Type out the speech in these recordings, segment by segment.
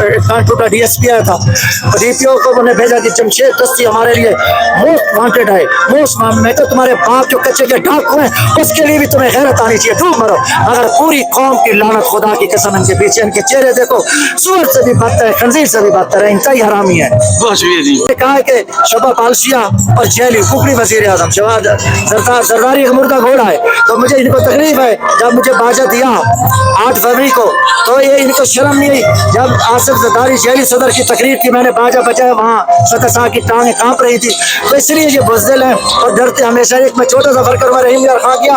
Kanpur DSP आया था, DPO को मैंने भेजा कि जमशेद दस्ती हमारे लिए मोस्ट वांटेड है, मोस्ट वांटेड। मैं तो तुम्हारे बाप जो कच्चे के डाकू हैं उसके लिए भी तुम्हें गैरत आनी चाहिए, डूब मरो। मगर पूरी कौम की लानत, खुदा की कसम, इनके पीछे इनके चेहरे देखो, सुअर से भी बदतर है, खंजीर से भी बदतर है, इंतहाई हरामी है। बहुत शुक्रिया जी। कहा है कि शोभा पालसिया और जैली कुकड़ी वजीर आजम जरदारी का मुर्दा घोड़ा है। तो मुझे इनको तकलीफ है, जब मुझे बाजा दिया 8 फरवरी को, तो ये इनको शर्म नहीं आई। जब आसिफ जरदारी जैली सदर की तकरीर की मैंने बाजा बजाया, वहाँ सतर साहब की टांगें कांप रही थी। तो इसलिए ये बुज़दिल हैं और डरते हमेशा। एक मैं छोटा सा फर्क हुआ, रहीम यार खां किया,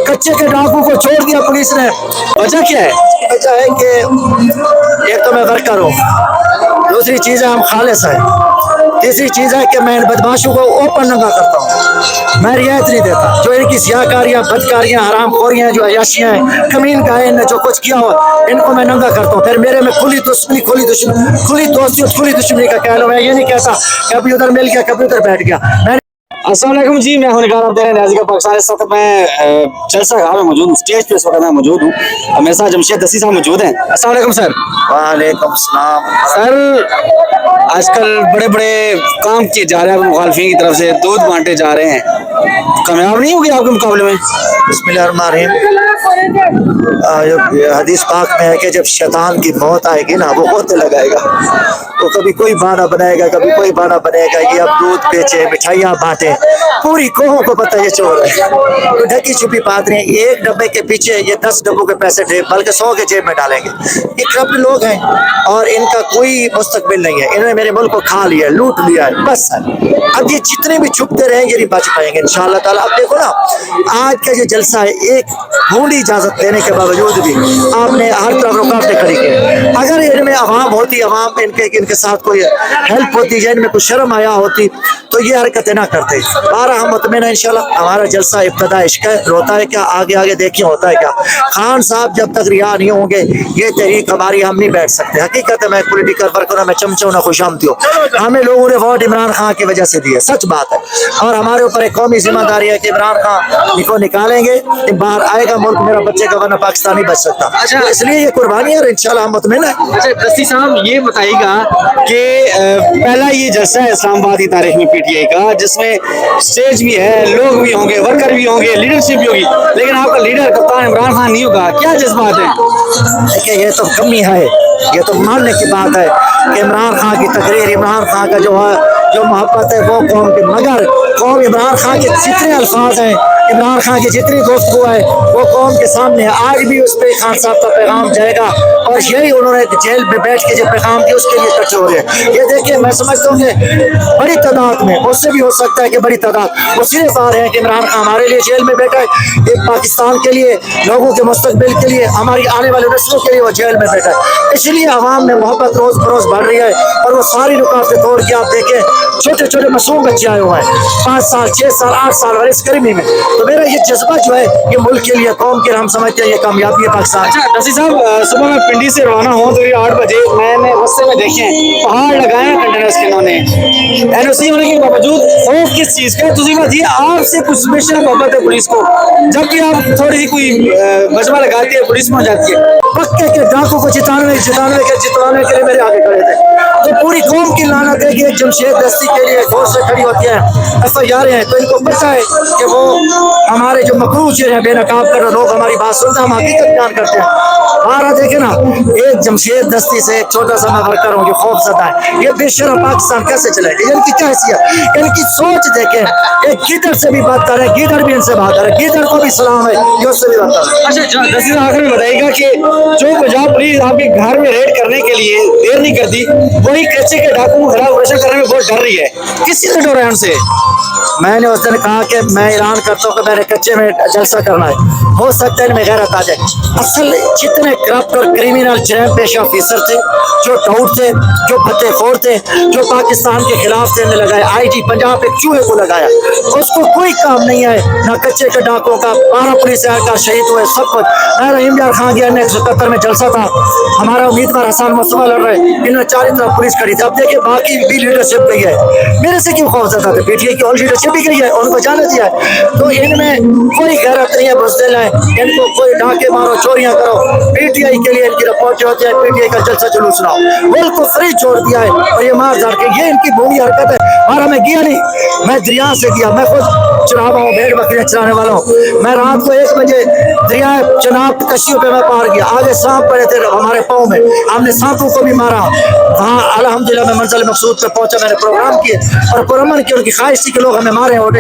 कच्चे के डाकू को छोड़ दिया पुलिस ने। वजह क्या है? वजह है कि एक तो मैं वर्कर हूँ, दूसरी चीज़ है हम खालिस हैं, तीसरी चीज़ है कि मैं इन बदमाशों को ओपन नंगा करता हूँ, मैं रियायत नहीं देता। जो इनकी सियाकारियाँ, बदकारियाँ, हराम खोरियाँ, जो अयाशियाँ हैं, कमीन का है, इनने जो कुछ किया हो इनको मैं नंगा करता हूँ। फिर मेरे में खुली दुश्मनी, खुली दोस्ती, खुली दुश्मनी का कह लो। मैं ये नहीं कहता कभी उधर मिल गया कभी उधर बैठ गया। मैं अस्सलाम वालेकुम जी, मैं हूं निगार आप देख रहे हैं न्याज़ी का पाकिस्तान। इस वक्त मैं जलसा गाह में मौजूद हूँ, स्टेज पे इस वक्त मैं मौजूद हूँ। मेरे साथ जमशेद दस्ती साहब मौजूद हैं। अस्सलाम वालेकुम सर। वालेकुम सलाम सर, आजकल बड़े बड़े काम किए जा रहे हैं मुखालफिन की तरफ से, दूध बांटे जा रहे हैं, कामयाब नहीं होगी आपके मुकाबले में? बिस्मिल्लाहिर्रहमानिर्रहीम। हदीस पाक में है कि जब शैतान की मौत आएगी ना, वो होते लगाएगा, वो कभी कोई बहाना बनाएगा, कभी कोई बहाना बनाएगा। ये अब दूध बेचे, मिठाइयाँ बांटे, पूरी कौम को पता ये चोर है। तो ढकी छुपी बात नहीं, एक डब्बे के पीछे ये 10 डब्बों के पैसे बल्कि 100 के जेब में डालेंगे। ये करप्ट लोग हैं और इनका कोई मुस्तकबिल नहीं है। इन्होंने मेरे मुल्क को खा लिया, लूट लिया है, बस है। अब ये जितने भी छुपते रहेंगे नहीं बच पाएंगे इंशाअल्लाह ताला। अब देखो ना, आज का जो जलसा है, एक ढूंढी इजाजत देने के बावजूद भी आपने हर तरफ रुकावटें खड़ी की। अगर इनमें आवाम होती, आवाम इनके साथ कोई हेल्प होती, या इनमें कुछ शर्म आया होती, तो ये हरकतें ना करते। बारह हम मुतमिन है इंशाल्लाह। हमारा जलसा इब्तदा इश्क है, रोता है क्या, आगे आगे देखिए होता है क्या। खान साहब जब तक रिहा नहीं होंगे, ये तहरीक हमारी, हम नहीं बैठ सकते। हकीकत है, मैं पॉलिटिकल वर्कर, मैं चमचो ना खुशामदी हूँ। हमें लोगों ने वोट इमरान खान की वजह से दिए, सच बात है, और हमारे ऊपर एक कौमी जिम्मेदारी है कि इमरान खान को निकालेंगे, बाहर आएगा मुल्क मेरा बच्चे का, वरना पाकिस्तान नहीं बच सकता। अच्छा, तो इसलिए ये कुर्बानी है, इंशाल्लाह हम मुतमिन है। अच्छा दस्ती साहब, ये बताइएगा कि पहला ये जलसा है इस्लामाबाद की तारीख में PTI का, जिसमें स्टेज भी है, लोग भी होंगे, वर्कर भी होंगे, लीडरशिप भी होगी, लेकिन आपका लीडर कप्तान इमरान खान नहीं होगा, क्या जज्बात है? देखिए, ये तो कमी है, ये तो मानने की बात है कि इमरान खान की तकरीर, इमरान खान का जो मोहब्बत है वो कौम की, मगर कौम इमरान खान के जितने अल्फाज हैं, इमरान खान की जितनी दोस्तों है, वो कौम के सामने है। आज भी उस पर खान साहब का पैगाम जाएगा, और यही उन्होंने जेल में बैठ के जो पैगाम दिया उसके लिए इकट्ठे हो रहे हैं। ये देखिए, मैं समझता हूँ कि बड़ी तादाद में, उससे भी हो सकता है कि बड़ी तादाद, वो सिर्फ आ रहे हैं कि इमरान खान हमारे लिए जेल में बैठा है, एक पाकिस्तान के लिए, लोगों के मुस्तकबिल के लिए, हमारी आने वाले नस्लों के लिए वो जेल में बैठा है। इसलिए आवाम में मोहब्बत रोज बरोज बढ़ रही है, और वो सारी रुकावटें तोड़ के आप देखें, छोटे छोटे मासूम बच्चे आए हुए हैं, 5 साल 6 साल 8 साल वाले इस गर्मी में। तो मेरा ये जज्बा जो है, ये मुल्क के लिए, कौम के लिए, हम समझते हैं ये कामयाबी है पाकिस्तान। अच्छा दस्ती साहब, सुबह मैं पिंडी से रवाना हुआ तो ये 8 बजे मैंने रस्ते में देखे पहाड़ लगाए हैं कंटेनर्स के, इन्होंने NOC होने के बावजूद। खौफ किस चीज़ का? दूसरी बात ये, आपसे कुछ स्पेशल मोहब्बत है पुलिस को, जब भी आप थोड़ी सी कोई मजमा लगाती है पुलिस पहुंच जाती है। पक्के के डाकू को जिताने के लिए मेरे आगे खड़े थे। तो पूरी कौम की लानत है कि एक जमशेद दस्ती के लिए गौर से खड़ी होती है, FIR हैं, तो इनको पता है कि वो हमारे जो मकरूज चेहरे हैं, बेनकाब कर रहे लोग हमारी बात सुनते हैं, हम हकीकत बयान करते हैं। बारह देखे ना, एक जमशेद दस्ती से एक छोटा सा मैं वर्कर हूँ जो खौफ ज़दा है, ये बेशरम पाकिस्तान कैसे चलेगा? इनकी क्या हैसियत, इनकी सोच देखें। एक गीदड़ से भी बात कर रहे हैं, गीदड़ भी इनसे बात कर रहे हैं, गीदड़ को भी सलाम है, ये उससे भी बात कर रहे हैं। अच्छा दस्ती साहब, आखिर में बताइएगा कि जो पंजाब पुलिस आपके घर में रेड करने के लिए देर नहीं करती, वही कच्चे के डाकू को खिलाफ ऑपरेशन करने में बहुत डर रही है, किस चीज़ से डर है उनसे? मैंने उस दिन कहा कि मैं ऐलान करता हूँ कि मैंने कच्चे में जलसा करना है, हो सकता है इनमें गैरत आ जाए। असल जितने करप्ट और क्रिमिनल जैम पेशा ऑफिसर थे, जो टाउट थे, जो फतेहखोर थे, जो पाकिस्तान के खिलाफ थे, लगाया IG पंजाब एक चूहे को लगाया, उसको कोई काम नहीं है, ना कच्चे के डाकों का, 12 पुलिस का शहीद हुए, सब कुछ। मैं रहीम यार खां गया, 177 में जलसा था, हमारा उम्मीदवार हसन मुस्तफा लड़ रहे, इन्होंने चारों तरफ पुलिस खड़ी थी। अब देखिए बाकी की भी लीडरशिप गई है, मेरे से क्यों खौफ ज्यादा थे? पीटीआई की और लीडरशिप भी गई है, उनको जाने दिया है। तो इनमें कोई गैरत नहीं है, बुज़दिल है, इनको कोई डाके मारो, चोरियां करो, पीटीआई के लिए इनकी रिपोर्ट होती है, पीटीआई का जलसा जुलूस लाओ, मुल्क को फ्री छोड़ दिया है। और ये मार धार के ये इनकी भूमि हरकत है। और मैं गया नहीं, मैं दरिया से गया, मैं खुद चुरावा हूँ, भेड़ बकरियां चराने वाला हूँ। मैं रात को 1 बजे दरिया चनाब कशियों पे मैं पार गया, आगे सांप पड़े थे हमारे पाँव में, हमने सांपों को भी मारा। वहाँ अल्हम्दुलिल्लाह मैं मंजिल मकसूद पे पहुंचा, मैंने प्रोग्राम किए और पुरअमन की उनकी ख्वाहिश थी कि लोग हमें मारे और